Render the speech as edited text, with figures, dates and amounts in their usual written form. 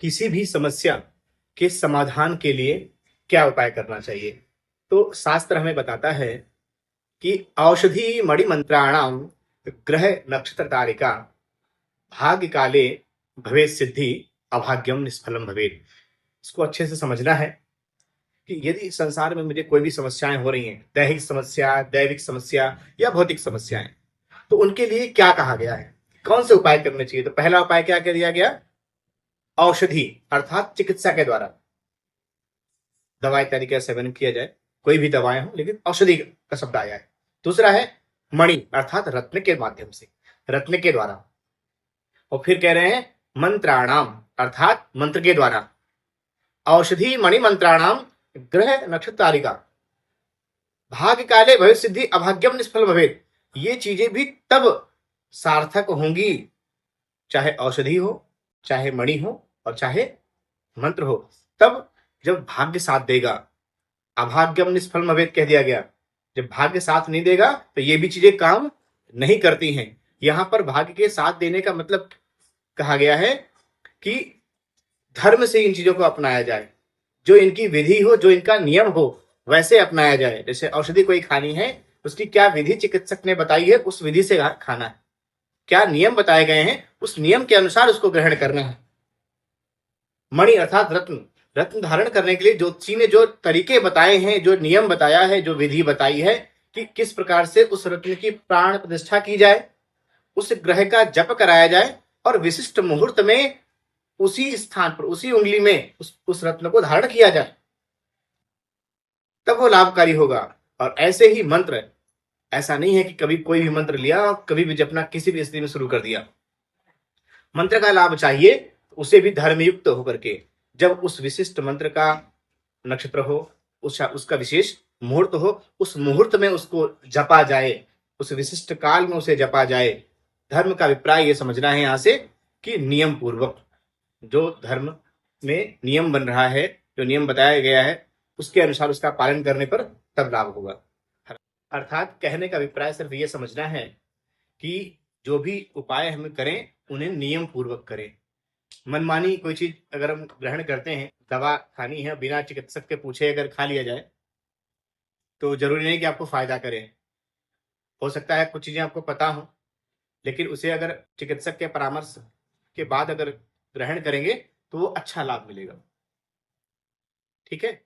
किसी भी समस्या के समाधान के लिए क्या उपाय करना चाहिए। तो शास्त्र हमें बताता है कि औषधि मणिमंत्राणाम ग्रह नक्षत्र तारिका भाग्य काले भवे सिद्धि अभाग्यम निष्फलम भवेत। इसको अच्छे से समझना है कि यदि संसार में मुझे कोई भी समस्याएं हो रही हैं, दैहिक समस्या, दैविक समस्या या भौतिक समस्याएं, तो उनके लिए क्या कहा गया है, कौन से उपाय करने चाहिए। तो पहला उपाय क्या कह दिया गया, औषधि अर्थात चिकित्सा के द्वारा दवा इत्यादि का सेवन किया जाए। कोई भी दवाएं हो लेकिन औषधि का शब्द आया है। दूसरा है मणि अर्थात रत्न के माध्यम से, रत्न के द्वारा। और फिर कह रहे हैं मंत्राणाम अर्थात मंत्र के द्वारा। औषधि मणि मंत्राणाम ग्रह नक्षत्रारिका भाग्य काले भविष्य सिद्धि अभाग्यम निष्फल भवेत। ये चीजें भी तब सार्थक होंगी, चाहे औषधि हो, चाहे मणि हो और चाहे मंत्र हो, तब जब भाग्य साथ देगा। अभाग्यम निष्फल भवेत कह दिया गया। जब भाग्य साथ नहीं देगा तो ये भी चीजें काम नहीं करती हैं। यहां पर भाग्य के साथ देने का मतलब कहा गया है कि धर्म से इन चीजों को अपनाया जाए, जो इनकी विधि हो, जो इनका नियम हो, वैसे अपनाया जाए। जैसे औषधि कोई खानी है, उसकी क्या विधि चिकित्सक ने बताई है, उस विधि से खाना है। क्या नियम बताए गए हैं, उस नियम के अनुसार उसको ग्रहण करना है। मणि अर्थात रत्न, रत्न धारण करने के लिए ज्योतिषी ने जो तरीके बताए हैं, जो नियम बताया है, जो विधि बताई है कि किस प्रकार से उस रत्न की प्राण प्रतिष्ठा की जाए, उस ग्रह का जप कराया जाए और विशिष्ट मुहूर्त में उसी स्थान पर, उसी उंगली में उस रत्न को धारण किया जाए, तब वो लाभकारी होगा। और ऐसे ही मंत्र, ऐसा नहीं है कि कभी कोई भी मंत्र लिया और कभी भी जपना किसी भी स्थिति में शुरू कर दिया। मंत्र का लाभ चाहिए, उसे भी धर्मयुक्त होकर के, जब उस विशिष्ट मंत्र का नक्षत्र हो, उसका विशेष मुहूर्त हो, उस मुहूर्त में उसको जपा जाए, उस विशिष्ट काल में उसे जपा जाए। धर्म का अभिप्राय ये समझना है यहां से कि नियम पूर्वक, जो धर्म में नियम बन रहा है, जो नियम बताया गया है, उसके अनुसार उसका पालन करने पर तब लाभ होगा। अर्थात कहने का अभिप्राय सिर्फ ये समझना है कि जो भी उपाय हम करें उन्हें नियम पूर्वक करें। मनमानी कोई चीज अगर हम ग्रहण करते हैं, दवा खानी है, बिना चिकित्सक के पूछे अगर खा लिया जाए तो जरूरी नहीं कि आपको फायदा करे। हो सकता है कुछ चीजें आपको पता हो, लेकिन उसे अगर चिकित्सक के परामर्श के बाद अगर ग्रहण करेंगे तो वो अच्छा लाभ मिलेगा। ठीक है।